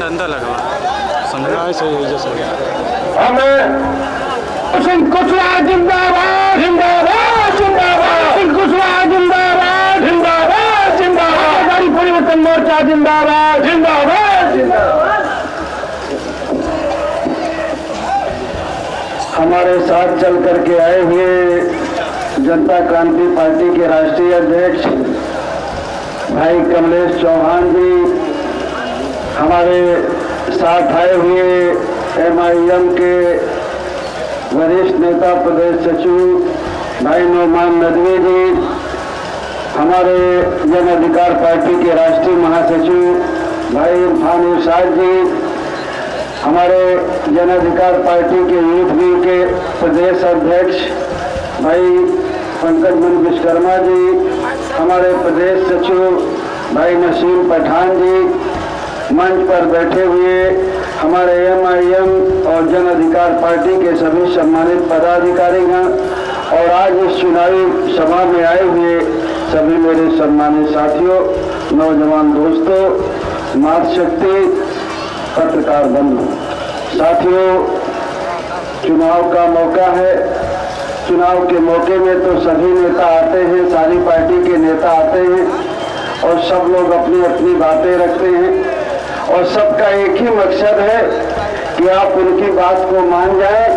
Stand अंदर लगा समझा सही है जैसे सिंह कुशवाहा जिंदाबाद जिंदाबाद जिंदाबाद सिंह कुशवाहा जिंदाबाद जिंदाबाद जिंदाबाद आजादी परिवर्तन मोर्चा जिंदाबाद जिंदाबाद जिंदाबाद। हमारे साथ चल करके आए हुए जनता क्रांति पार्टी के राष्ट्रीय अध्यक्ष भाई कमलेश चौहान जी, हमारे साथ आए हुए MIM के वरिष्ठ नेता प्रदेश सचिव भाई नौमान नदवी जी, हमारे जन अधिकार पार्टी के राष्ट्रीय महासचिव भाई इरफान इरशाद जी, हमारे जन अधिकार पार्टी के यूथ विंग के प्रदेश अध्यक्ष भाई पंकज मन विश्वकर्मा जी, हमारे प्रदेश सचिव भाई नसीम पठान जी, मंच पर बैठे हुए हमारे MIM और जन अधिकार पार्टी के सभी सम्मानित पदाधिकारीगण और आज इस चुनावी सभा में आए हुए सभी मेरे सम्मानित साथियों, नौजवान दोस्तों, मातृशक्ति पत्रकार बंधु साथियों, चुनाव का मौका है। चुनाव के मौके में तो सभी नेता आते हैं, सारी पार्टी के नेता आते हैं और सब लोग अपनी अपनी बातें रखते हैं और सबका एक ही मकसद है कि आप उनकी बात को मान जाएं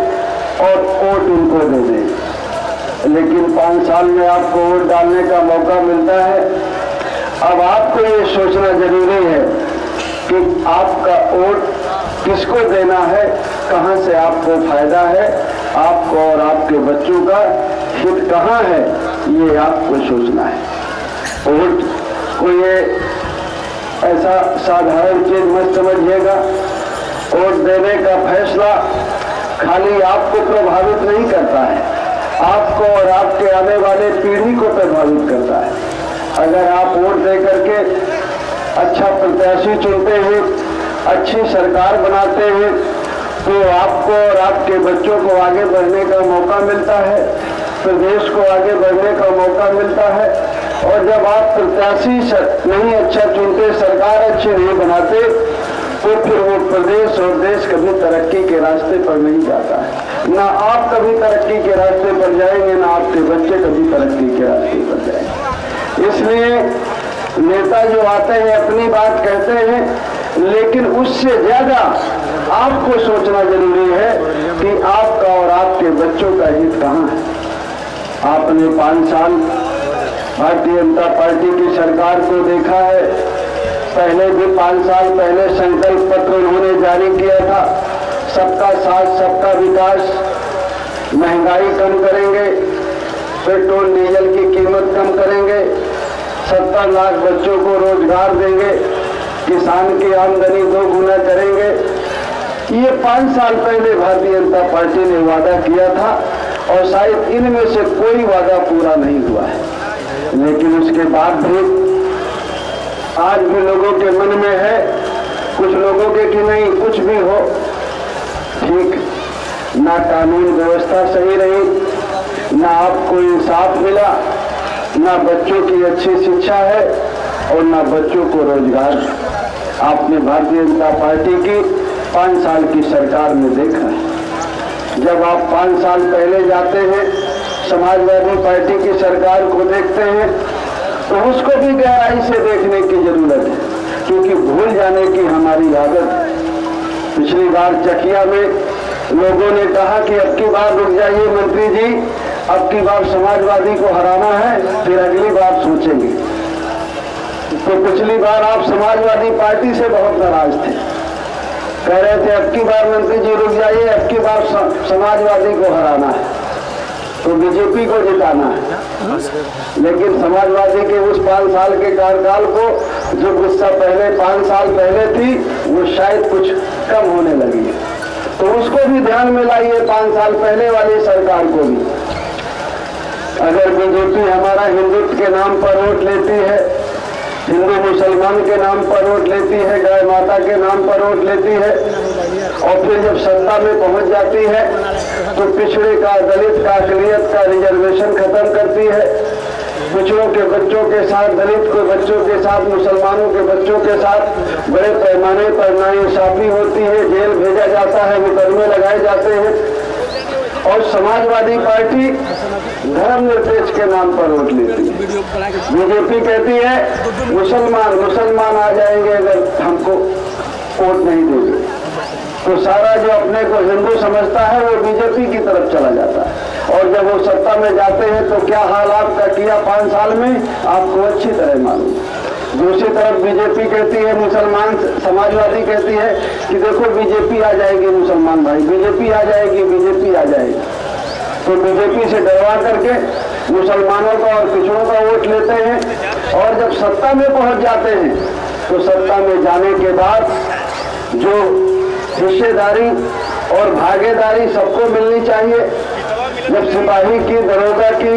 और वोट उनको दे दें। लेकिन 5 साल में आपको वोट डालने का मौका मिलता है। अब आपको ये सोचना जरूरी है कि आपका वोट किसको देना है, कहां से आपको फायदा है, आपको और आपके बच्चों का हित कहां है, ये आपको सोचना है। वोट को ये ऐसा साधारण चीज मत समझिएगा। वोट देने का फैसला खाली आपको प्रभावित नहीं करता है, आपको और आपके आने वाले पीढ़ी को प्रभावित करता है। अगर आप वोट दे करके अच्छा प्रत्याशी चुनते हैं, अच्छी सरकार बनाते हैं, तो आपको और आपके बच्चों को आगे बढ़ने का मौका मिलता है, प्रदेश को आगे बढ़ने का मौका मिलता है। और जब आप प्रत्याशी नहीं अच्छा चुनते, सरकार अच्छी नहीं बनाते, तो फिर वो प्रदेश और देश कभी तरक्की के रास्ते पर नहीं जाता है। ना आप कभी तरक्की के रास्ते पर जाएंगे, ना आपके बच्चे कभी तरक्की के रास्ते पर जाएंगे। इसलिए नेता जो आते हैं अपनी बात कहते हैं, लेकिन उससे ज्यादा आपको सोचना जरूरी है कि आपका और आपके बच्चों का हित कहाँ है। आपने 5 साल भारतीय जनता पार्टी की सरकार को देखा है। पहले भी 5 साल पहले संकल्प पत्र उन्होंने जारी किया था, सबका साथ सबका विकास, महंगाई कम करेंगे, पेट्रोल डीजल की कीमत कम करेंगे, 70 लाख बच्चों को रोजगार देंगे, किसान की आमदनी 2 गुना करेंगे। ये 5 साल पहले भारतीय जनता पार्टी ने वादा किया था और शायद इनमें से कोई वादा पूरा नहीं हुआ है। लेकिन उसके बाद भी आज भी लोगों के मन में है, कुछ लोगों के कि नहीं कुछ भी हो ठीक, ना कानून व्यवस्था सही रही, ना आपको इंसाफ मिला, ना बच्चों की अच्छी शिक्षा है और ना बच्चों को रोजगार। आपने भारतीय जनता पार्टी की 5 साल की सरकार में देखा है। जब आप 5 साल पहले जाते हैं, समाजवादी पार्टी की सरकार को देखते हैं, तो उसको भी गहराई से देखने की जरूरत है, क्योंकि भूल जाने की हमारी आदत है। पिछली बार चकिया में लोगों ने कहा कि अब की बार रुक जाइए मंत्री जी, अब की बार समाजवादी को हराना है, फिर अगली बार सोचेंगे। तो पिछली बार आप समाजवादी पार्टी से बहुत नाराज थे, कह रहे थे अब की बार मंत्री जी रुक जाइए, अब की बार समाजवादी को हराना है, तो बीजेपी को जिताना है। लेकिन समाजवादी के उस 5 साल के कार्यकाल को जो गुस्सा पहले 5 साल पहले थी, वो शायद कुछ कम होने लगी है। तो उसको भी ध्यान में लाइए, 5 साल पहले वाली सरकार को भी। अगर बीजेपी हमारा हिंदुत्व के नाम पर वोट लेती है, हिंदू मुसलमान के नाम पर वोट लेती है, गाय माता के नाम पर वोट लेती है, और फिर जब सत्ता में पहुंच जाती है तो पिछड़े का, दलित का, अक़लियत का रिजर्वेशन खत्म करती है, पिछड़ों के बच्चों के साथ, दलित के बच्चों के साथ, मुसलमानों के बच्चों के साथ बड़े पैमाने पैमाने पर नाइंसाफी होती है, जेल भेजा जाता है, मुकदमे लगाए जाते हैं। और समाजवादी पार्टी धर्मनिरपेक्ष के नाम पर वोट लेती है। बीजेपी कहती है मुसलमान आ जाएंगे अगर हमको वोट नहीं देंगे, तो सारा जो अपने को हिंदू समझता है वो बीजेपी की तरफ चला जाता है। और जब वो सत्ता में जाते हैं तो क्या हाल आपका किया 5 साल में आपको अच्छी तरह मालूम। दूसरी तरफ बीजेपी कहती है, मुसलमान समाजवादी कहती है कि देखो बीजेपी आ जाएगी, मुसलमान भाई बीजेपी आ जाएगी, बीजेपी आ जाएगी। तो बीजेपी से डरवा करके मुसलमानों का और पिछड़ों का वोट लेते हैं। और जब सत्ता में पहुंच जाते हैं तो सत्ता में जाने के बाद जो हिस्सेदारी और भागीदारी सबको मिलनी चाहिए। जब सिपाही की, दरोगा की,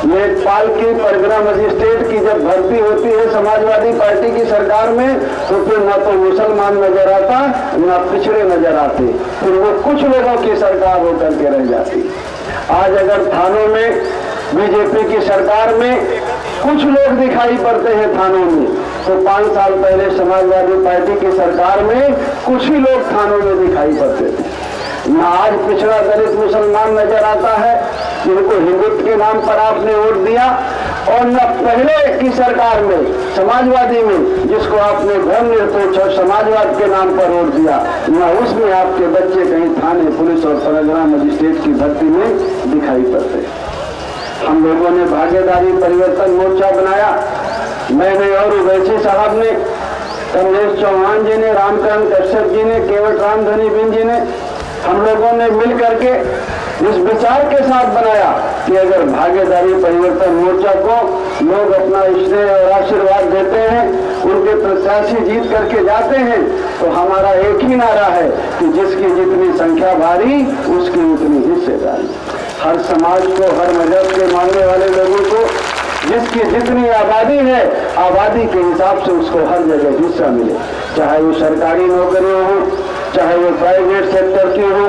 लेखपाल की, परगना मजिस्ट्रेट की जब भर्ती होती है समाजवादी पार्टी की सरकार में, तो फिर न तो मुसलमान नजर आता न पिछड़े नजर आते, फिर वो कुछ लोगों की सरकार होकर के रह जाती। आज अगर थानों में बीजेपी की सरकार में कुछ लोग दिखाई पड़ते हैं थानों में, तो 5 साल पहले समाजवादी पार्टी की सरकार में कुछ ही लोग थानों में दिखाई पड़ते थे। न आज पिछड़ा दलित मुसलमान नजर आता है जिनको हिंदुत्व के नाम पर आपने वोट दिया, और न पहले की सरकार में समाजवादी में जिसको आपने धर्मनिरपेक्ष और समाजवाद के नाम पर वोट दिया, न उसमें आपके बच्चे कहीं थाने, पुलिस और परगना मजिस्ट्रेट की भर्ती में दिखाई पड़ते। हम लोगों ने भागीदारी परिवर्तन मोर्चा बनाया, मैंने और उवैसी साहब ने, कमलेश चौहान जी ने, रामकरण कश्यप जी ने, केवट राम धनी बिन जी ने, हम लोगों ने मिल करके इस विचार के साथ बनाया कि अगर भागीदारी परिवर्तन मोर्चा को लोग अपना स्नेह और आशीर्वाद देते हैं, उनके प्रत्याशी जीत करके जाते हैं, तो हमारा एक ही नारा है कि जिसकी जितनी संख्या भारी उसकी उतनी हिस्सेदारी। हर समाज को, हर मजहब के मानने वाले लोगों को जिसकी जितनी आबादी है, आबादी के हिसाब से उसको हर जगह हिस्सा मिले, चाहे वो सरकारी नौकरियां हों, चाहे वो प्राइवेट सेक्टर की हो,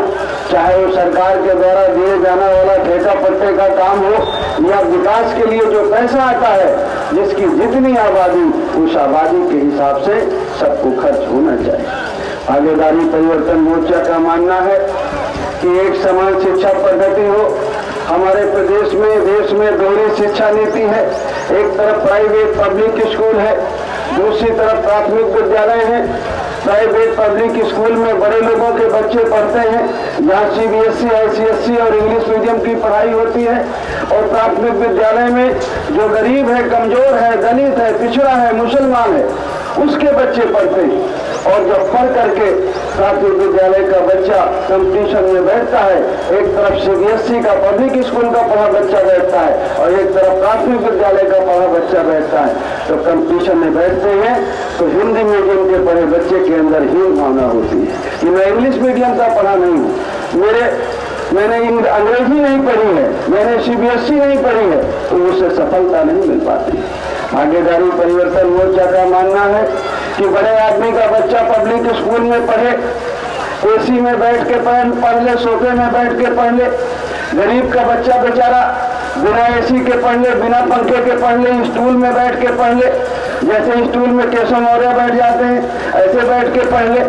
चाहे वो सरकार के द्वारा दिए जाने वाला ठेका पट्टे का काम हो, या विकास के लिए जो पैसा आता है, जिसकी जितनी आबादी उस आबादी के हिसाब से सबको खर्च होना चाहिए। भागीदारी परिवर्तन मोर्चा का मानना है कि एक समान शिक्षा पद्धति हो। हमारे प्रदेश में, देश में दोहरी शिक्षा नीति है। एक तरफ प्राइवेट पब्लिक स्कूल है, दूसरी तरफ प्राथमिक विद्यालय है। प्राइवेट पब्लिक स्कूल में बड़े लोगों के बच्चे पढ़ते हैं, जहाँ CBSE, ICSE और इंग्लिश मीडियम की पढ़ाई होती है। और प्राथमिक विद्यालय में जो गरीब है, कमजोर है, दलित है, पिछड़ा है, मुसलमान है, उसके बच्चे पढ़ते हैं। और जब पढ़ करके प्राथमिक विद्यालय का बच्चा कंपटीशन में बैठता है, एक तरफ CBSE का पब्लिक स्कूल का पढ़ा बच्चा बैठता है और एक तरफ प्राथमिक विद्यालय का पढ़ा बच्चा बैठता है, तो कंपटीशन में बैठते हैं तो हिंदी मीडियम के पढ़े बच्चे के अंदर हीन भावना होती है कि मैं इंग्लिश मीडियम का पढ़ा नहीं हूँ, मैंने अंग्रेजी नहीं पढ़ी है, मैंने CBSE नहीं पढ़ी है, तो उसे सफलता नहीं मिल पाती। भागीदारी परिवर्तन मोर्चा का मानना है कि बड़े आदमी का बच्चा पब्लिक स्कूल में पढ़े, AC में बैठ के पढ़ ले, सोफे में बैठ के पढ़ ले। गरीब का बच्चा बेचारा बिना AC के पढ़ ले, बिना पंखे के पढ़ ले, स्टूल में बैठ के पढ़ ले, जैसे स्टूल में केशव मौर्य बैठ जाते हैं ऐसे बैठ के पढ़ ले।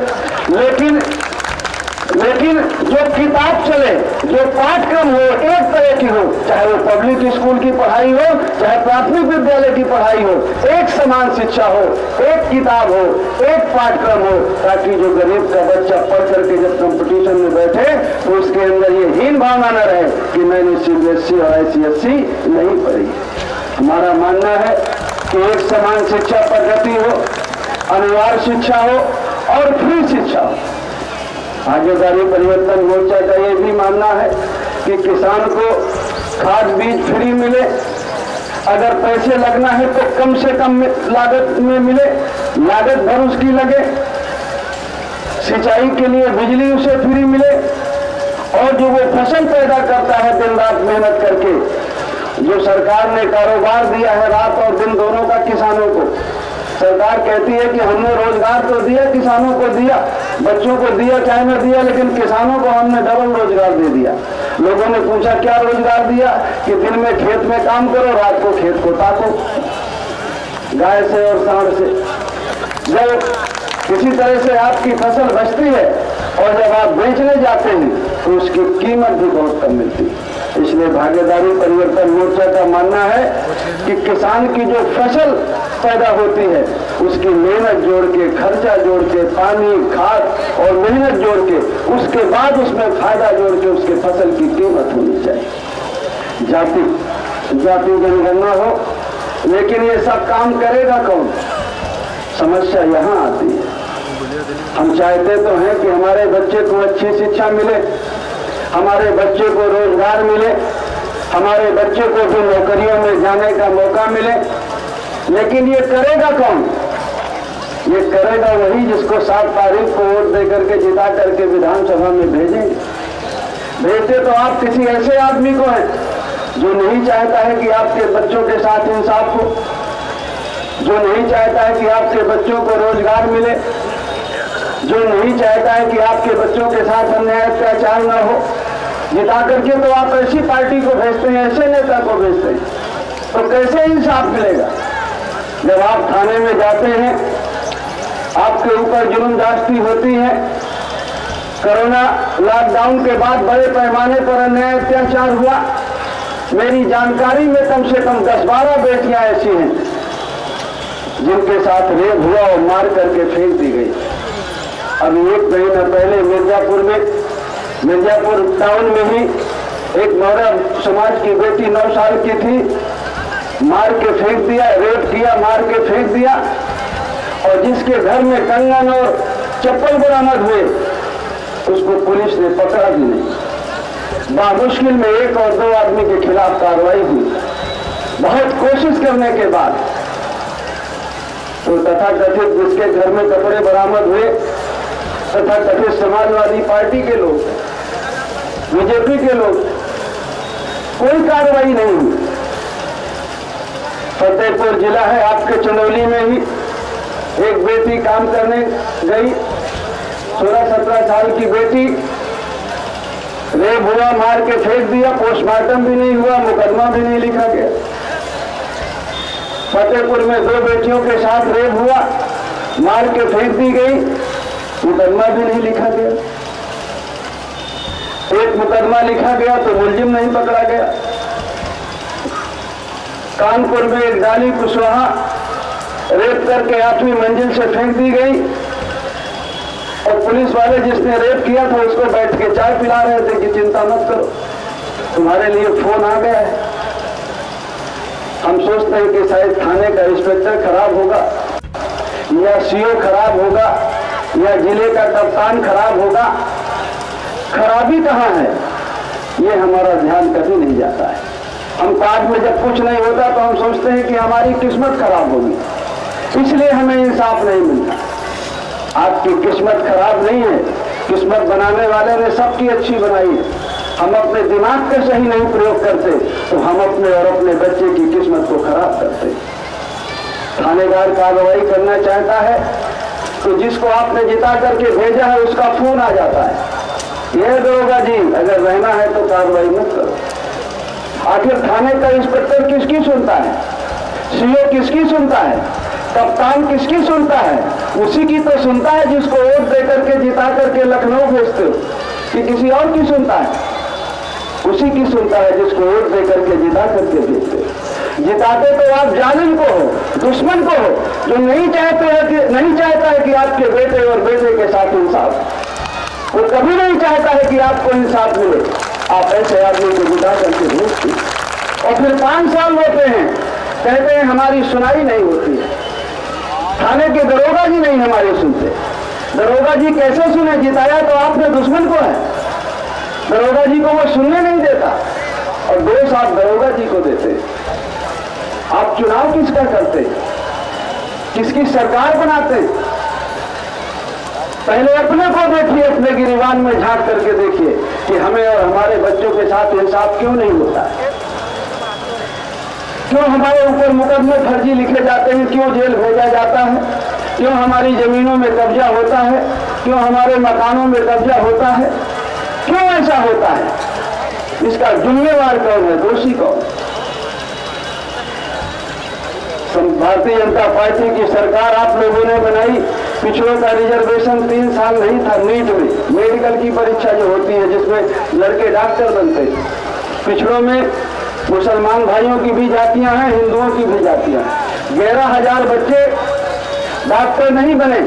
लेकिन जो किताब चले, जो पाठ्यक्रम हो, एक तरह की हो, चाहे वो पब्लिक स्कूल की पढ़ाई हो, चाहे प्राथमिक विद्यालय की पढ़ाई हो, एक समान शिक्षा हो, एक किताब हो, एक पाठ्यक्रम हो, ताकि जो गरीब का बच्चा पढ़ करके जब कंपटीशन में बैठे तो उसके अंदर ये हीन भावना न रहे कि मैंने CBSE और ICSE नहीं पढ़ी। हमारा मानना है कि एक समान शिक्षा पद्धति हो, अनिवार्य शिक्षा हो और फ्री शिक्षा हो। भागीदारी परिवर्तन मोर्चा का ये भी मानना है कि किसान को खाद बीज फ्री मिले, अगर पैसे लगना है तो कम से कम लागत में मिले, लागत भर उसकी लगे, सिंचाई के लिए बिजली उसे फ्री मिले, और जो वो फसल पैदा करता है दिन रात मेहनत करके, जो सरकार ने कारोबार दिया है रात और दिन दोनों का किसानों को, सरकार कहती है कि हमने रोजगार तो दिया, किसानों को दिया, बच्चों को दिया चाहे न दिया, लेकिन किसानों को हमने डबल रोजगार दे दिया। लोगों ने पूछा क्या रोजगार दिया, कि दिन में खेत में काम करो, रात को खेत को ताको गाय से और सांड से। जब किसी तरह से आपकी फसल बचती है और जब आप बेचने जाते हैं तो उसकी कीमत भी बहुत कम मिलती है। इसलिए भागीदारी परिवर्तन मोर्चा का मानना है कि किसान की जो फसल पैदा होती है उसकी मेहनत जोड़ के, खर्चा जोड़ के, पानी, खाद और मेहनत जोड़ के, उसके बाद उसमें फायदा जोड़ के उसके फसल की कीमत होनी चाहिए। जाति जनगणना हो, लेकिन ये सब काम करेगा कौन? समस्या यहाँ आती है। हम चाहते तो हैं कि हमारे बच्चे को अच्छी शिक्षा मिले, हमारे बच्चे को रोजगार मिले, हमारे बच्चे को भी नौकरियों में जाने का मौका मिले, लेकिन ये करेगा कौन? ये करेगा वही जिसको 7 तारीख को वोट देकर के जिता करके विधानसभा में भेजेंगे। भेजते तो आप किसी ऐसे आदमी को हैं जो नहीं चाहता है कि आपके बच्चों के साथ इंसाफ हो, जो नहीं चाहता है कि आपके बच्चों को रोजगार मिले, जो नहीं चाहता है कि आपके बच्चों के साथ अन्याय अत्याचार न हो। जिता करके तो आप ऐसी पार्टी को भेजते हैं, ऐसे नेता को भेजते हैं, तो कैसे इंसाफ मिलेगा? जब आप थाने में जाते हैं, आपके ऊपर जुल्म ज्यादती होती है। कोरोना लॉकडाउन के बाद बड़े पैमाने पर अन्याय अत्याचार हुआ। मेरी जानकारी में कम से कम 10-12 बेटियां ऐसी हैं जिनके साथ रेप हुआ और मार करके फेंक दी गई। अभी 1 महीना पहले मिर्जापुर टाउन में ही एक मौर्य समाज की बेटी 9 साल की थी, मार के फेंक दिया, रेप किया, मार के फेंक दिया। और जिसके घर में कंगन और चप्पल बरामद हुए उसको पुलिस ने पकड़ा भी नहीं। बामुश्किल में 1 और 2 आदमी के खिलाफ कार्रवाई हुई। बहुत कोशिश करने के बाद तो तथाकथित जिसके घर में कपड़े बरामद हुए, तथाकथित समाजवादी पार्टी के लोग, बीजेपी के लोग, कोई कार्रवाई नहीं हुई। फतेहपुर जिला है, आपके चंदौली में ही एक बेटी काम करने गई, 16-17 साल की बेटी, रेप हुआ, मार के फेंक दिया, पोस्टमार्टम भी नहीं हुआ, मुकदमा भी नहीं लिखा गया। फतेहपुर में 2 बेटियों के साथ रेप हुआ, मार के फेंक दी गई, मुकदमा भी नहीं लिखा गया। एक मुकदमा लिखा गया तो मुलजिम नहीं पकड़ा गया। कानपुर में एक डाली कुशवाहा रेप करके 8वीं मंजिल से फेंक दी गई और पुलिस वाले जिसने रेप किया था उसको बैठ के चाय पिला रहे थे कि चिंता मत करो, तुम्हारे लिए फोन आ गया है। हम सोचते हैं कि शायद थाने का इंस्पेक्टर खराब होगा या सीओ खराब होगा या जिले का कप्तान खराब होगा। खराबी कहाँ है ये हमारा ध्यान कभी नहीं जाता है। हम कार्ड में जब कुछ नहीं होता तो हम सोचते हैं कि हमारी किस्मत खराब होगी, इसलिए हमें इंसाफ नहीं मिलता। आपकी किस्मत खराब नहीं है, किस्मत बनाने वाले ने सबकी अच्छी बनाई है। हम अपने दिमाग का सही नहीं प्रयोग करते तो हम अपने और अपने बच्चे की किस्मत को खराब करते। थानेदार कार्रवाई करना चाहता है तो जिसको आपने जिता करके भेजा है उसका फोन आ जाता है, यह दरोगा जी अगर रहना है तो कार्रवाई मत करो। आखिर थाने का इंस्पेक्टर किसकी सुनता है? सीओ किसकी सुनता है? कप्तान किसकी सुनता है? उसी की तो सुनता है जिसको वोट दे करके जिता करके लखनऊ भेजते हो, कि किसी और की सुनता है? उसी की सुनता है जिसको वोट दे करके जिता करके भेजते हो। जिताते तो आप जालिम को हो, दुश्मन को हो, जो नहीं चाहता है कि आपके बेटे और बेटे के साथ इंसाफ। वो कभी नहीं चाहता है कि आपको इंसाफ मिले। आप ऐसे आदमी को जिता करके भेजते और फिर 5 साल होते हैं, कहते हैं हमारी सुनाई नहीं होती है। थाने के दरोगा जी नहीं हमारी सुनते। दरोगा जी कैसे सुने? जिताया तो आपने दुश्मन को है, दरोगा जी को वो सुनने नहीं देता और दोष आप दरोगा जी को देते। आप चुनाव किसका करते? किसकी सरकार बनाते? पहले अपने को देखिए, अपने गिरिबान में झांक करके देखिए कि हमें और हमारे बच्चों के साथ इंसाफ क्यों नहीं होता है। क्यों हमारे ऊपर मुकदमे फर्जी लिखे जाते हैं? क्यों जेल भेजा जाता है? क्यों हमारी जमीनों में कब्जा होता है? क्यों हमारे मकानों में कब्जा होता है? क्यों ऐसा होता है? इसका जिम्मेवार कौन है? दोषी कौन? भारतीय जनता पार्टी की सरकार आप लोगों ने बनाई, पिछड़ों का रिजर्वेशन 3 साल नहीं था। नीट में मेडिकल की परीक्षा जो होती है जिसमें लड़के डॉक्टर बनते हैं, पिछड़ों में मुसलमान भाइयों की भी जातियां हैं, हिंदुओं की भी जातियां हैं। 11,000 बच्चे डॉक्टर नहीं बने,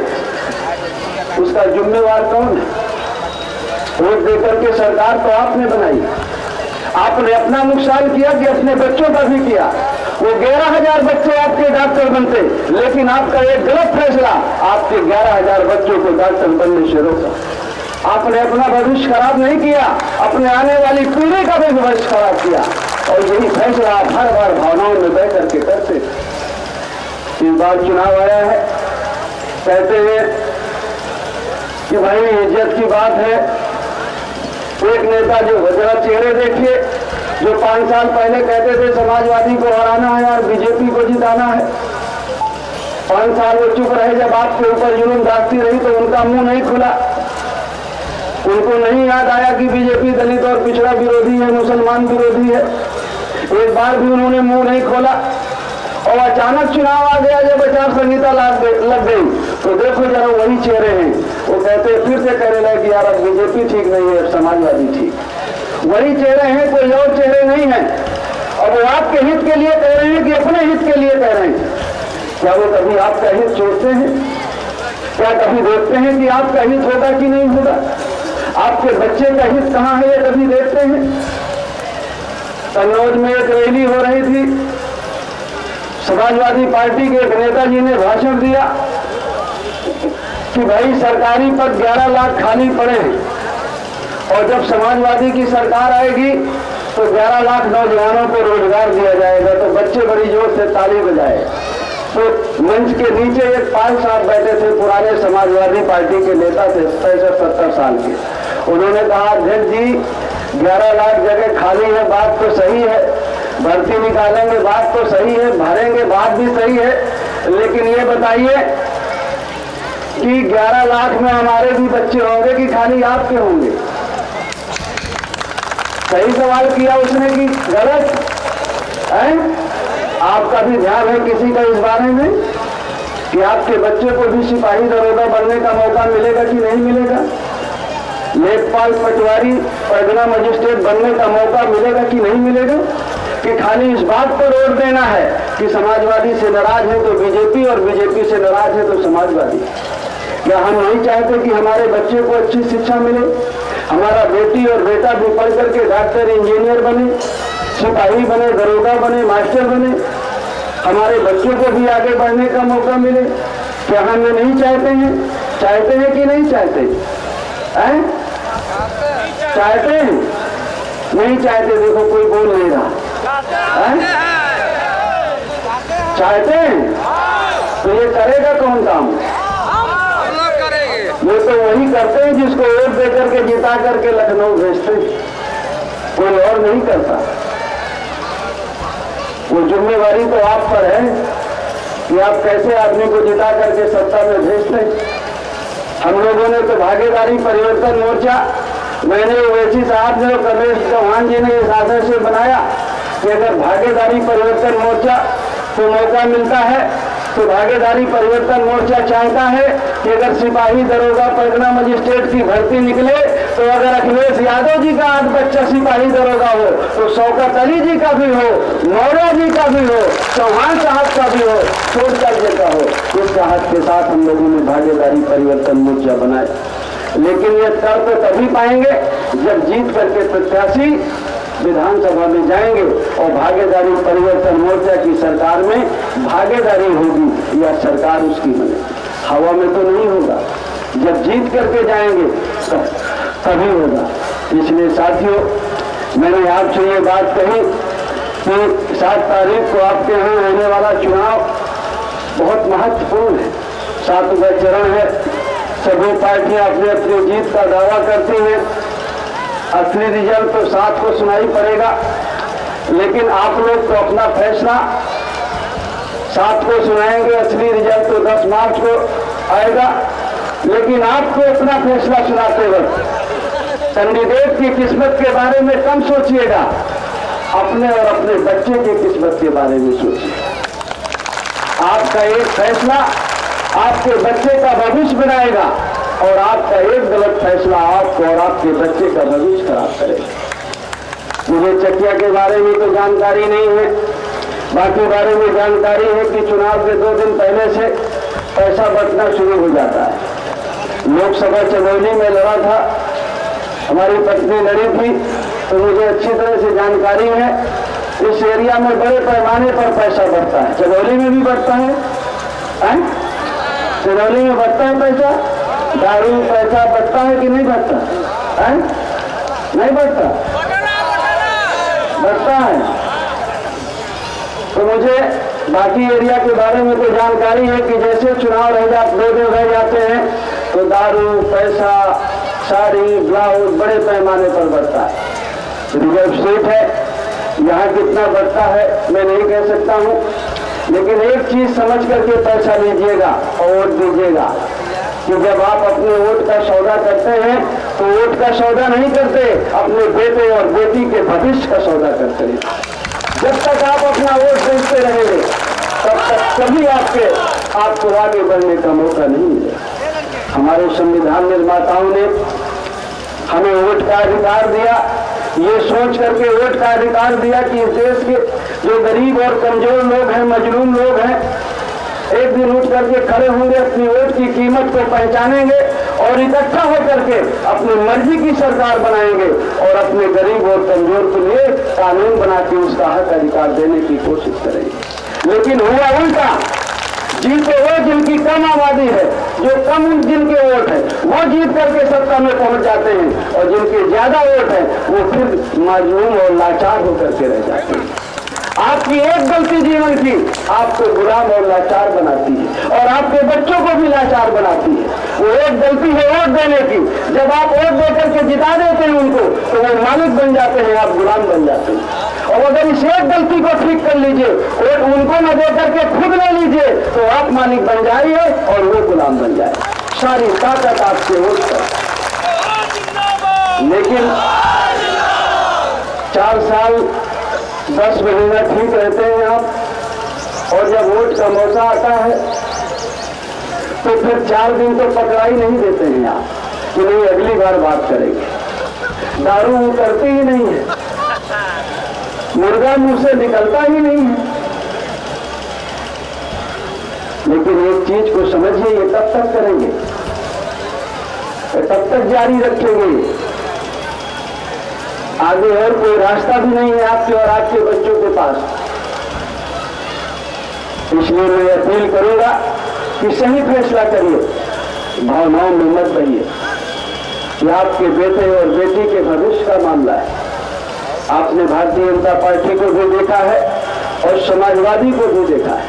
उसका जिम्मेवार कौन है? वोट देकर के सरकार तो आपने बनाई, आपने अपना नुकसान किया कि अपने बच्चों का भी किया। वो 11,000 बच्चे आपके डॉक्टर बनते, लेकिन आपका एक गलत फैसला आपके 11,000 बच्चों को डॉक्टर बनने से रोका। आपने अपना भविष्य खराब नहीं किया, अपने आने वाली पीढ़ी का भी भविष्य खराब किया। और यही फैसला आप हर बार भावनाओं में बह करके करते। इस बार चुनाव आया है, कहते हैं कि भाई इज्जत की बात है। एक नेता जो जरा चेहरे देखिए, जो 5 साल पहले कहते थे समाजवादी को हराना है और बीजेपी को जिताना है, 5 साल वो चुप रहे। जब आपके ऊपर जुल्म दास्ती रही तो उनका मुंह नहीं खुला, उनको नहीं याद आया कि बीजेपी दलित और पिछड़ा विरोधी है, मुसलमान विरोधी है। एक बार भी उन्होंने मुंह नहीं खोला। और अचानक चुनाव आ गया, जब आचार संहिता लग गई तो देखो जरा वही चेहरे हैं। वो कहते फिर से कहने लगे कि यार अब बीजेपी ठीक नहीं है, समाजवादी ठीक। वही चेहरे हैं, कोई और चेहरे नहीं है। और वो आपके हित के लिए कह रहे हैं कि अपने हित के लिए कह रहे हैं? क्या वो कभी आपका हित सोचते हैं? क्या कभी देखते हैं कि आपका हित होगा कि नहीं होगा? आपके बच्चे का हित कहाँ है, ये कभी देखते हैं? कन्नौज में एक रैली हो रही थी, समाजवादी पार्टी के एक नेताजी ने भाषण दिया कि भाई सरकारी पद 11 लाख खाली पड़े हैं और जब समाजवादी की सरकार आएगी तो 11 लाख नौजवानों को रोजगार दिया जाएगा। तो बच्चे बड़ी जोर से ताली बजाए। तो मंच के नीचे एक पाल साहब बैठे थे, पुराने समाजवादी पार्टी के नेता थे, 65-70 साल के। उन्होंने कहा अध्यक्ष जी 11 लाख जगह खाली है, बात तो सही है, भर्ती निकालेंगे, बात तो सही है, भरेंगे, बात भी सही है, लेकिन ये बताइए कि 11 लाख में हमारे भी बच्चे होंगे कि खाली आपके होंगे? सही सवाल किया उसने कि गलत है? आपका भी ध्यान है किसी का इस बारे में कि आपके बच्चे को भी सिपाही दरोगा बनने का मौका मिलेगा कि नहीं मिलेगा? लेखपाल, पटवारी, परगना मजिस्ट्रेट बनने का मौका मिलेगा कि नहीं मिलेगा? कि खाली इस बात पर जोर देना है कि समाजवादी से नाराज है तो बीजेपी और बीजेपी से नाराज है तो समाजवादी? क्या हम नहीं चाहते कि हमारे बच्चे को अच्छी शिक्षा मिले, हमारा बेटी और बेटा भी पढ़ करके डॉक्टर, इंजीनियर बने, सिपाही बने, दरोगा बने, मास्टर बने, हमारे बच्चों को भी आगे बढ़ने का मौका मिले? क्या हम ये नहीं चाहते हैं? चाहते हैं कि नहीं चाहते हैं? चाहते हैं? नहीं चाहते? देखो कोई बोल नहीं रहा। चाहते हैं तो ये करेगा कौन काम? ये तो वही करते हैं जिसको वोट दे करके जिता करके लखनऊ भेजते, कोई और नहीं करता। वो जिम्मेवारी तो आप पर है कि आप कैसे आदमी को जिता करके सत्ता में भेजते। हम लोगों ने तो भागीदारी परिवर्तन मोर्चा, मैंने ओवैसी साहब ने, कमलेश चौहान जी ने इस आशय से बनाया कि अगर भागीदारी परिवर्तन मोर्चा को मौका मिलता है तो भागीदारी परिवर्तन मोर्चा चाहता है कि अगर सिपाही, दरोगा, परगना मजिस्ट्रेट की भर्ती निकले तो अगर अखिलेश यादव जी का 8 बच्चा सिपाही दरोगा हो तो शौकत अली जी का भी हो, मौर्य जी का भी हो, चौहान साहब का भी हो, छोड़कर जी का हो। इस चाहत के साथ हम लोगों ने भागीदारी परिवर्तन मोर्चा बनाया। लेकिन ये कर तो तभी पाएंगे जब जीत करके प्रत्याशी विधानसभा में जाएंगे और भागीदारी परिवर्तन मोर्चा की सरकार में भागीदारी होगी या सरकार उसकी बने। हवा में तो नहीं होगा, जब जीत करके जाएंगे तभी होगा। इसलिए साथियों, मैंने आपसे ये बात कही कि 7 तारीख को आपके यहाँ होने वाला चुनाव बहुत महत्वपूर्ण है, 7वां चरण है। सभी पार्टियां अपने अपनी जीत का दावा करती हैं। असली रिजल्ट तो 7 को सुनाई पड़ेगा, लेकिन आप लोग तो अपना फैसला 7 को सुनाएंगे। असली रिजल्ट तो 10 मार्च को आएगा, लेकिन आपको अपना फैसला सुनाते वक्त कैंडिडेट की किस्मत के बारे में कम सोचिएगा, अपने और अपने बच्चे की किस्मत के बारे में सोचिए। आपका एक फैसला आपके बच्चे का भविष्य बनाएगा और आपका एक गलत फैसला आपको और आपके बच्चे का भविष्य खराब करेगा। मुझे चकिया के बारे में तो जानकारी नहीं है, बाकी बारे में जानकारी है कि चुनाव के 2 दिन पहले से पैसा बंटना शुरू हो जाता है। लोकसभा चंदौली में लड़ा था, हमारी पत्नी लड़ी थी, तो मुझे अच्छी तरह से जानकारी है। इस एरिया में बड़े पैमाने पर पैसा बढ़ता है, चंदौली में भी बढ़ता है, चंदौली में बढ़ता है पैसा। दारू पैसा बढ़ता है कि नहीं बढ़ता है? नहीं बढ़ता, बढ़ता है। तो मुझे बाकी एरिया के बारे में तो जानकारी है कि जैसे चुनाव रह जाते 2 दिन रह जाते हैं तो दारू, पैसा, साड़ी, ब्लाउज बड़े पैमाने पर बढ़ता है। रिजर्व सीट है, यहाँ कितना बढ़ता है मैं नहीं कह सकता हूँ, लेकिन एक चीज समझ करके पैसा लीजिएगा और वोट दीजिएगा कि जब आप अपने वोट का सौदा करते हैं तो वोट का सौदा नहीं करते, अपने बेटे और बेटी के भविष्य का सौदा करते हैं। जब तक आप अपना वोट बेचते रहेंगे तब तक कभी आपको आगे बढ़ने का मौका नहीं मिलेगा। हमारे संविधान निर्माताओं ने हमें वोट का अधिकार दिया, ये सोच करके वोट का अधिकार दिया कि इस देश के जो गरीब और कमजोर लोग हैं, मजलूम लोग हैं, एक दिन उठ करके खड़े होंगे, अपनी वोट की कीमत को पहचानेंगे और इकट्ठा होकर के अपनी मर्जी की सरकार बनाएंगे और अपने गरीब और कमजोर के लिए कानून बना के उसका हक अधिकार देने की कोशिश करेंगे। लेकिन हुआ उल्टा, जीते वो जिनकी कम आबादी है, जो कम जिनके वोट है, वो जीत करके सत्ता में पहुंच जाते हैं और जिनके ज्यादा वोट है वो फिर मजलूम और लाचार होकर के रह जाते हैं। आपकी एक गलती जीवन की आपको गुलाम और लाचार बनाती है और आपके बच्चों को भी लाचार बनाती है। वो एक गलती है वोट देने की, जब आप वोट देकर के जिता देते हैं उनको तो वो मालिक बन जाते हैं, आप गुलाम बन जाते हैं। और अगर इस एक गलती को ठीक कर लीजिए और उनको न दे करके खुद ले लीजिए तो आप मालिक बन जाइए और वो गुलाम बन जाए। सारी ताकत आपके वोट पर। लेकिन 4 साल 10 महीना ठीक रहते हैं आप और जब वोट का मौका आता है तो फिर 4 दिन तो पकड़ाई नहीं देते हैं आप कि नहीं अगली बार बात करेंगे। दारू उतरती ही नहीं है, मुर्गा मुंह से निकलता ही नहीं है। लेकिन एक चीज को समझिए, ये तब तक करेंगे, तब तक जारी रखेंगे, आगे और कोई रास्ता भी नहीं है आपके और आपके बच्चों के पास। इसलिए मैं अपील करूंगा कि सही फैसला करिए, भावनाओं में मत रहिए। कि आपके बेटे और बेटी के भविष्य का मामला है। आपने भारतीय जनता पार्टी को भी देखा है और समाजवादी को भी देखा है।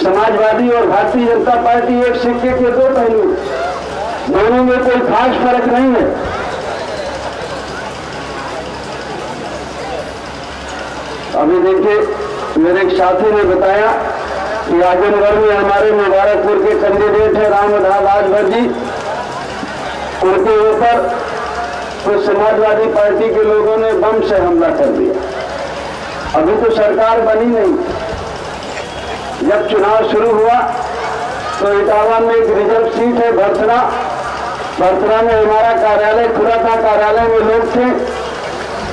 समाजवादी और भारतीय जनता पार्टी एक सिक्के के 2 पहलू, दोनों में कोई खास फर्क नहीं है। अभी देखिए, मेरे एक साथी ने बताया कि आजमगढ़ में हमारे मुबारकपुर के कैंडिडेट है रामधार राजभर जी, उनके ऊपर तो समाजवादी पार्टी के लोगों ने बम से हमला कर दिया। अभी तो सरकार बनी नहीं। जब चुनाव शुरू हुआ तो इटावा में एक रिजर्व सीट है भरथरा में हमारा कार्यालय खुला था, कार्यालय में लोग थे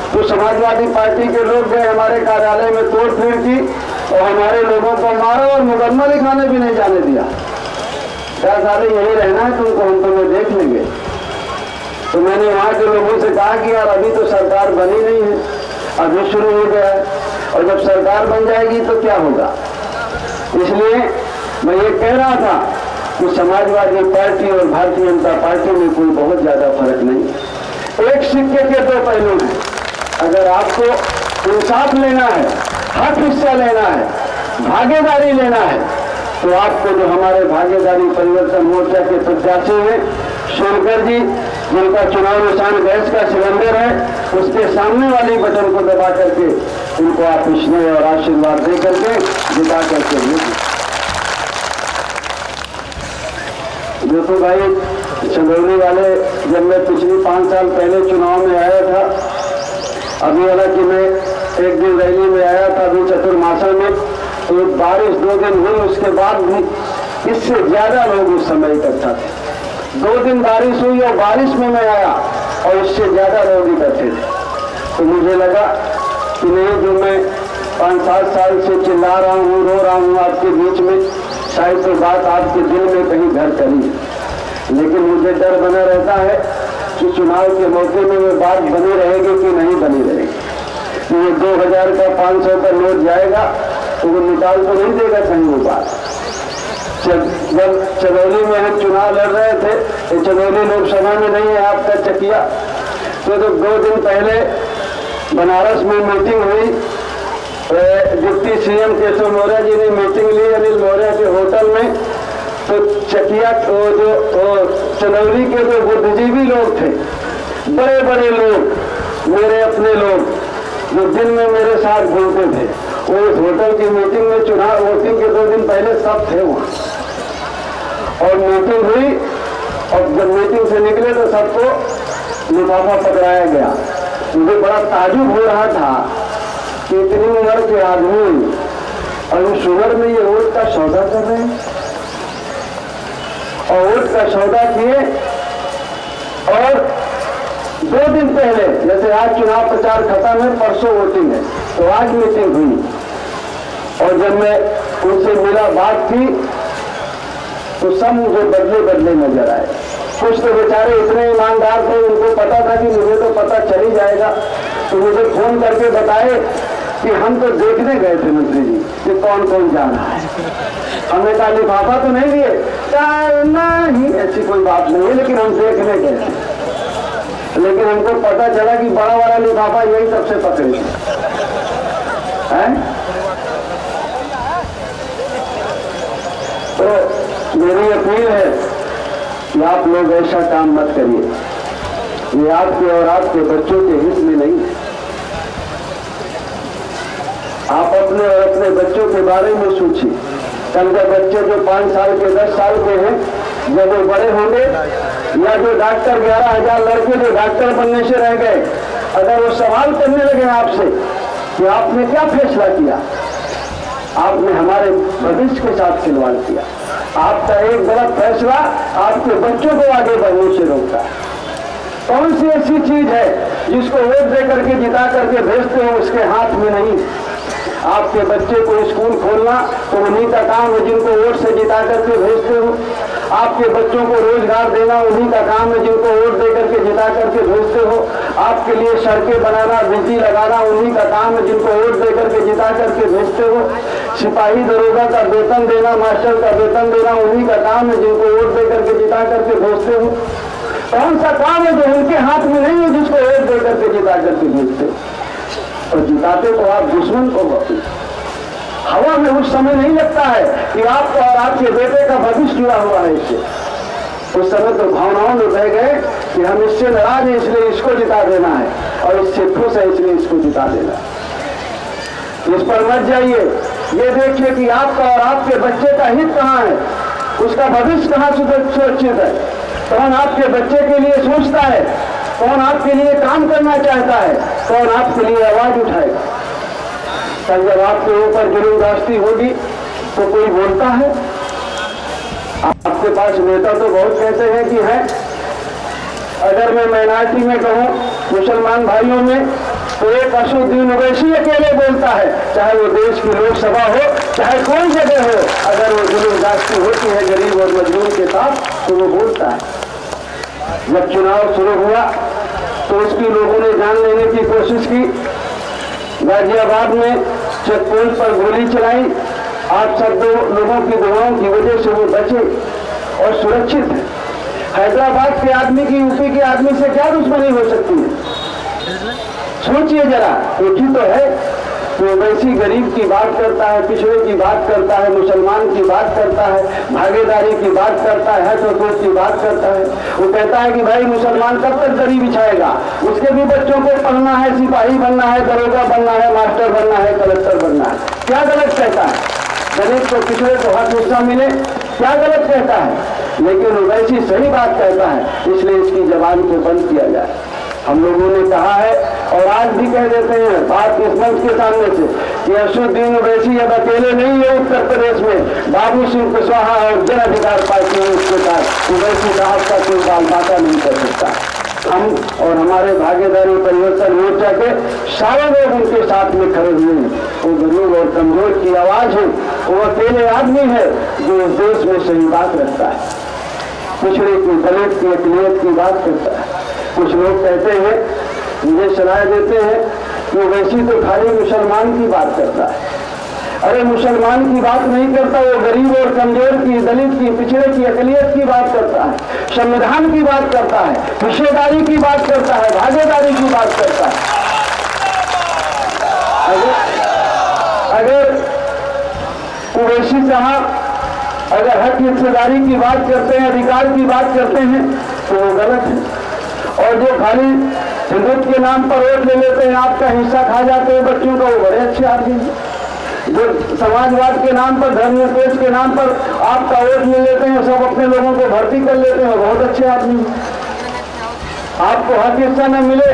तो समाजवादी पार्टी के लोग गए हमारे कार्यालय में, तोड़फोड़ की और हमारे लोगों को मारा और मुकदमा लिखाने भी नहीं जाने दिया। क्या सारे यही रहना है तुमको, हम तुम्हें देख लेंगे। तो मैंने वहां के लोगों से कहा कि यार अभी तो सरकार बनी नहीं है, अभी शुरू हो गया है और जब सरकार बन जाएगी तो क्या होगा। इसलिए मैं ये कह रहा था कि समाजवादी पार्टी और भारतीय जनता पार्टी में कोई बहुत ज्यादा फर्क नहीं। एक सिक्के के 2 पहलू हैं। अगर आपको इंसाफ लेना है, हक हिस्सा लेना है, भागीदारी लेना है तो आपको जो हमारे भागीदारी परिवर्तन मोर्चा के प्रत्याशी हैं शंकर जी, जिनका चुनाव निशान गैस का सिलेंडर है, उसके सामने वाली बटन को दबा करके उनको आप स्नेह और आशीर्वाद दे करके जिता करके भेजिए। जो तो भाई चंदौली वाले, जब मैं पिछली 5 साल पहले चुनाव में आया था, अभी हालांकि मैं एक दिन रैली में आया था अभी चतुर्मासा में, तो बारिश 2 दिन हुई, उसके बाद भी इससे ज्यादा लोग उस समय इकट्ठा थे। 2 दिन बारिश हुई और बारिश में मैं आया और इससे ज्यादा लोग इकट्ठे थे। तो मुझे लगा कि नहीं, जो मैं 5-7 साल से चिल्ला रहा हूँ, रो रहा हूँ आपके बीच में, शायद तो बात आपके दिल में कहीं घर करी, लेकिन मुझे डर बना रहता है कि चुनाव के मौके में वो बात बनी रहेगी कि नहीं बनी रहेगी। ये 2000 का 500 का नोट जाएगा तो वो निकाल तो नहीं देगा कहीं वो बात। जब चंदौली में हम चुनाव लड़ रहे थे, तो चंदौली लोकसभा में नहीं है आपका चकिया, तो 2 दिन पहले बनारस में मीटिंग हुई। डिप्टी सीएम केशव मौर्य जी ने मीटिंग ली अनिल मौर्य के होटल में। तो चकिया जो चंदौली के जो बुद्धिजीवी लोग थे, बड़े बड़े लोग, मेरे अपने लोग जो दिन में मेरे साथ घूमते थे, वो इस होटल की मीटिंग में, चुनाव वोटिंग के 2 दिन पहले सब थे वहाँ। और मीटिंग हुई और जब मीटिंग से निकले तो सबको लिफाफा पकड़ाया गया। मुझे बड़ा ताजुब हो रहा था कि इतनी उम्र के आदमी और शुगर में ये वोट का सौदा कर रहे हैं, और वोट का सौदा किए। और 2 दिन पहले, जैसे आज चुनाव प्रचार खत्म है, परसों वोटिंग है, तो आज मीटिंग हुई और जब मैं उनसे मिला, बात की, तो सब मुझे बदले बदले नजर आए। कुछ तो बेचारे इतने ईमानदार थे, उनको पता था कि मुझे तो पता चल ही जाएगा, तो मुझे फोन करके बताए कि हम तो देखने गए थे मंत्री जी कि कौन कौन जाना है। हमने कहा लिफाफा तो नहीं लिए, नहीं ऐसी कोई बात नहीं है, लेकिन हम देखने गए थे। लेकिन हमको पता चला कि बड़ा वाला लिफाफा यही सबसे पकड़े है। तो मेरी अपील है कि आप लोग ऐसा काम मत करिए, ये आपके और आपके बच्चों के हित में नहीं है। आप अपने और अपने बच्चों के बारे में सोचिए। कल के बच्चे जो 5 साल के 10 साल के हैं, जब वो बड़े होंगे, या जो डॉक्टर 11,000 लड़के जो डॉक्टर बनने से रह गए, अगर वो सवाल करने लगे आपसे कि आपने क्या फैसला किया, आपने हमारे भविष्य के साथ खिलवाड़ किया, आपका एक गलत फैसला आपके बच्चों को आगे बढ़ने से रोकता है। कौन सी ऐसी चीज है जिसको वोट दे करके जिता करके भेजते हो, उसके हाथ में नहीं। आपके बच्चे को स्कूल खोलना तो उन्हीं का काम है जिनको वोट से जिता करके भेजते हो। आपके बच्चों को रोजगार देना उन्हीं का काम है जिनको वोट दे करके जिता करके भेजते हो। आपके लिए सड़कें बनाना, बिजली लगाना उन्हीं का काम है जिनको वोट दे करके जिता करके भेजते हो। सिपाही दरोगा का वेतन देना, मास्टर का वेतन देना उन्हीं का काम है जिनको वोट दे करके जिता करके भेजते हो। कौन सा काम है जो उनके हाथ में नहीं है जिसको वोट दे करके जिता करके भेजते हो? और जिताते तो आप दुश्मन को होते। हवा में उस समय नहीं लगता है कि आपका और आपके बेटे का भविष्य जुड़ा हुआ है इससे। उस समय तो भावनाओं में बह गए कि हम इससे नाराज हैं इसलिए इसको जिता देना है, और इससे खुश है इसलिए इसको जिता देना है। इस पर मत जाइए, ये देखिए कि आपका और आपके बच्चे का हित कहाँ है, उसका भविष्य कहाँ सुरक्षित है, कौन आपके बच्चे के लिए सोचता है, कौन आपके लिए काम करना चाहता है, कौन आपके लिए आवाज उठाएगा। कल जब आपके ऊपर जुल्मबाजी होगी तो कोई बोलता है? आपके पास नेता तो बहुत कहते हैं कि है। अगर मैं माइनॉरिटी में कहूँ, मुसलमान भाइयों में, तो एक असुद्दीन ओवैसी अकेले बोलता है, चाहे वो देश की लोकसभा हो, चाहे कोई जगह हो, अगर वो जुल्मबाजी होती है गरीब और मजदूर के साथ तो वो बोलता है। जब चुनाव शुरू हुआ तो उसकी लोगों ने जान लेने की कोशिश की। गाजियाबाद में चेक पोस्ट पर गोली चलाई। आप सब लोगों की दुआओं की वजह से वो बचे और सुरक्षित है। हैदराबाद के आदमी की यूपी के आदमी से क्या दुश्मनी हो सकती है? सोचिए जरा। एक ही तो है वो वैसी गरीब की बात करता है, पिछड़े की बात करता है, मुसलमान की बात करता है, भागीदारी की बात करता है, तो की बात करता है। वो कहता है कि भाई मुसलमान कब तक दरी बिछाएगा, उसके भी बच्चों को पढ़ना है, सिपाही बनना है, दरोगा बनना है, मास्टर बनना है, कलेक्टर बनना है। क्या गलत कहता है? गरीब को पिछड़े को हक हिस्सा मिले, क्या गलत कहता है? लेकिन वो वैसी सही बात कहता है, इसलिए इसकी जबान को बंद किया जाए। हम लोगों ने कहा है और आज भी कह देते हैं बात इस मंच के सामने से कि असुद्दीन ओवैसी अब अकेले नहीं है उत्तर प्रदेश में, बाबू सिंह कुशवाहा और जन अधिकार पार्टी में उसके साथ ओवैसी साहब का कोई बाल बाका नहीं कर सकता। हम और हमारे भागीदारी परिवर्तन मोर्चा के सारे लोग उनके साथ में खड़े हुए हैं। वो गरीब और कमजोर की आवाज है, वो अकेले आदमी है जो इस देश में सही बात रखता है, पिछड़े की, दलित की, अकलियत की बात करता है। कुछ लोग कहते हैं, मुझे सलाह देते हैं कि वैसी तो खाली मुसलमान की बात करता है। अरे मुसलमान की बात नहीं करता, वो गरीब और कमजोर की, दलित की, पिछड़े की, अकलियत की बात करता है, संविधान की बात करता है, हिस्सेदारी की बात करता है, भागीदारी की बात करता है। अगर ओवैसी साहब अगर हक हिस्सेदारी की बात करते हैं, अधिकार की बात करते हैं, तो वो गलत है। और जो खाली हिंदुत्व के नाम पर वोट ले लेते हैं, आपका हिस्सा खा जाते हैं बच्चों का, वो बड़े अच्छे आदमी हैं। जो समाजवाद के नाम पर, धर्मनिरपेक्ष के नाम पर आपका वोट ले लेते हैं, सब अपने लोगों को भर्ती कर लेते हैं, बहुत अच्छे आदमी हैं। आपको हक हिस्सा न मिले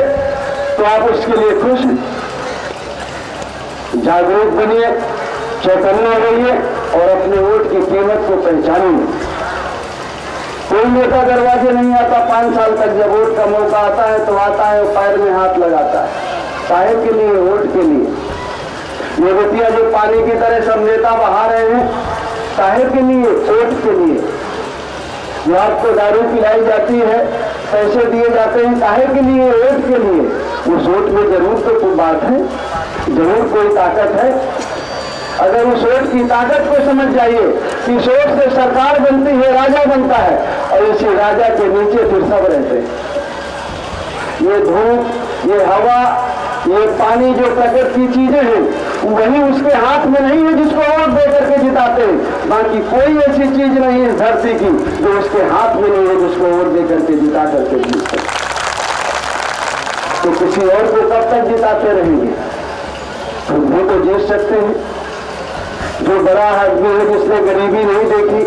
तो आप उसके लिए खुश हैं। जागरूक बनिए, चौकन्ना रहिए और अपने वोट की कीमत को पहचानिए। कोई नेता दरवाजे नहीं आता 5 साल तक, जब वोट का मौका आता है तो आता है और पैर में हाथ लगाता है, काहे के लिए? वोट के लिए। ये रुपया जो पानी की तरह सब नेता बहा रहे हैं, काहे के लिए? वोट के लिए। जो आपको दारू पिलाई जाती है, पैसे दिए जाते हैं, काहे के लिए? वोट के लिए। उस वोट में जरूर तो कोई बात है, जरूर कोई ताकत है। अगर उस वोट की ताकत को समझ जाइए कि इस वोट से सरकार बनती है, राजा बनता है, और इसी राजा के नीचे फिर सब रहते हैं। ये धूप, ये हवा, ये पानी जो प्रकृति की चीजें हैं, वही उसके हाथ में नहीं है जिसको वोट दे करके जिताते हैं। बाकी कोई ऐसी चीज नहीं है धरती की जो उसके हाथ में नहीं है जिसको वोट दे करके जिता करके जीतते। तो किसी और को कब तक जिताते रहेंगे? वो तो जीत सकते हैं। जो बड़ा आदमी है, जिसने गरीबी नहीं देखी,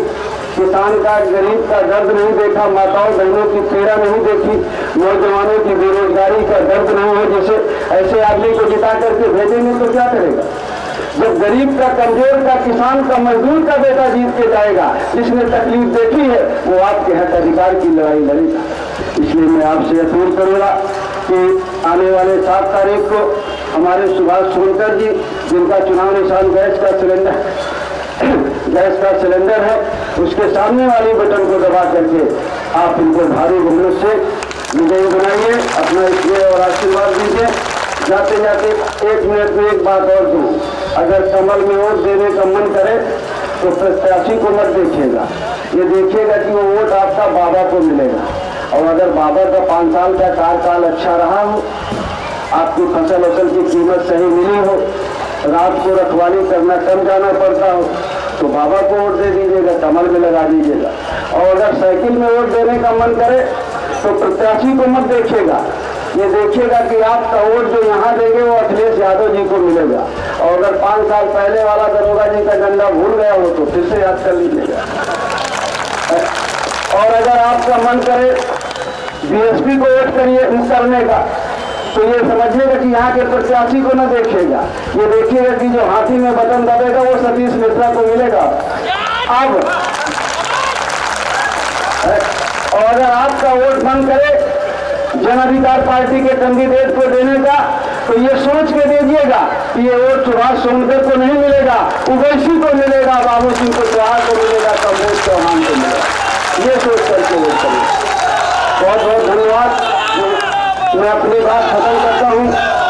किसान का, गरीब का दर्द नहीं देखा, माताओं बहनों की पीड़ा नहीं देखी, नौजवानों की बेरोजगारी का दर्द नहीं है, जिसे ऐसे आदमी को जिता करके भेजेंगे तो क्या करेगा? जब गरीब का, कमजोर का, किसान का, मजदूर का बेटा जीत के जाएगा, जिसने तकलीफ देखी है, वो आपके हक अधिकार की लड़ाई लड़ेगा। इसलिए मैं आपसे अपील करूंगा कि आने वाले 7 तारीख को हमारे सुभाष सोनकर जी, जिनका चुनाव निशान गैस का सिलेंडर है, उसके सामने वाली बटन को दबा करके आप इनको भारी बहुमत से विजयी बनाइए, अपना इसलिए और आशीर्वाद दीजिए। जाते जाते 1 मिनट में एक बात और दूं, अगर कमल में वोट देने का मन करे तो प्रत्याशी को मत देखिएगा, ये देखिएगा कि वो वोट आपका बाबा को मिलेगा। और अगर बाबा का 5 साल का कार्यकाल अच्छा रहा हो, आपकी फसल की कीमत सही मिली हो, रात को रखवाली करना कम जाना पड़ता हो, तो बाबा को वोट दे दीजिएगा, कमल में लगा दीजिएगा। और अगर साइकिल में वोट देने का मन करे तो प्रत्याशी को मत देखिएगा, ये देखिएगा कि आपका वोट जो यहाँ देंगे वो अखिलेश यादव जी को मिलेगा। और अगर 5 साल पहले वाला दरोगा जी का डंडा भूल गया हो तो फिर से याद कर लीजिएगा। और अगर आपका मन करे बीएसपी को वोट करने का, तो ये समझिएगा कि यहाँ के प्रत्याशी को न देखिएगा, ये देखिएगा कि जो हाथी में बटन दबेगा वो सतीश मिश्रा को मिलेगा। अब और अगर आपका वोट मन करे जन अधिकार पार्टी के कैंडिडेट को देने का, तो ये सोच के दीजिएगा कि ये वोट सुभाष सोनकर को नहीं मिलेगा, ओवैसी को मिलेगा, बाबू सिंह कुशवाहा को मिलेगा, कमलेश चौहान को मिलेगा। ये सोच करके वोट करें। बहुत बहुत धन्यवाद। मैं अपनी बात खत्म करता हूँ।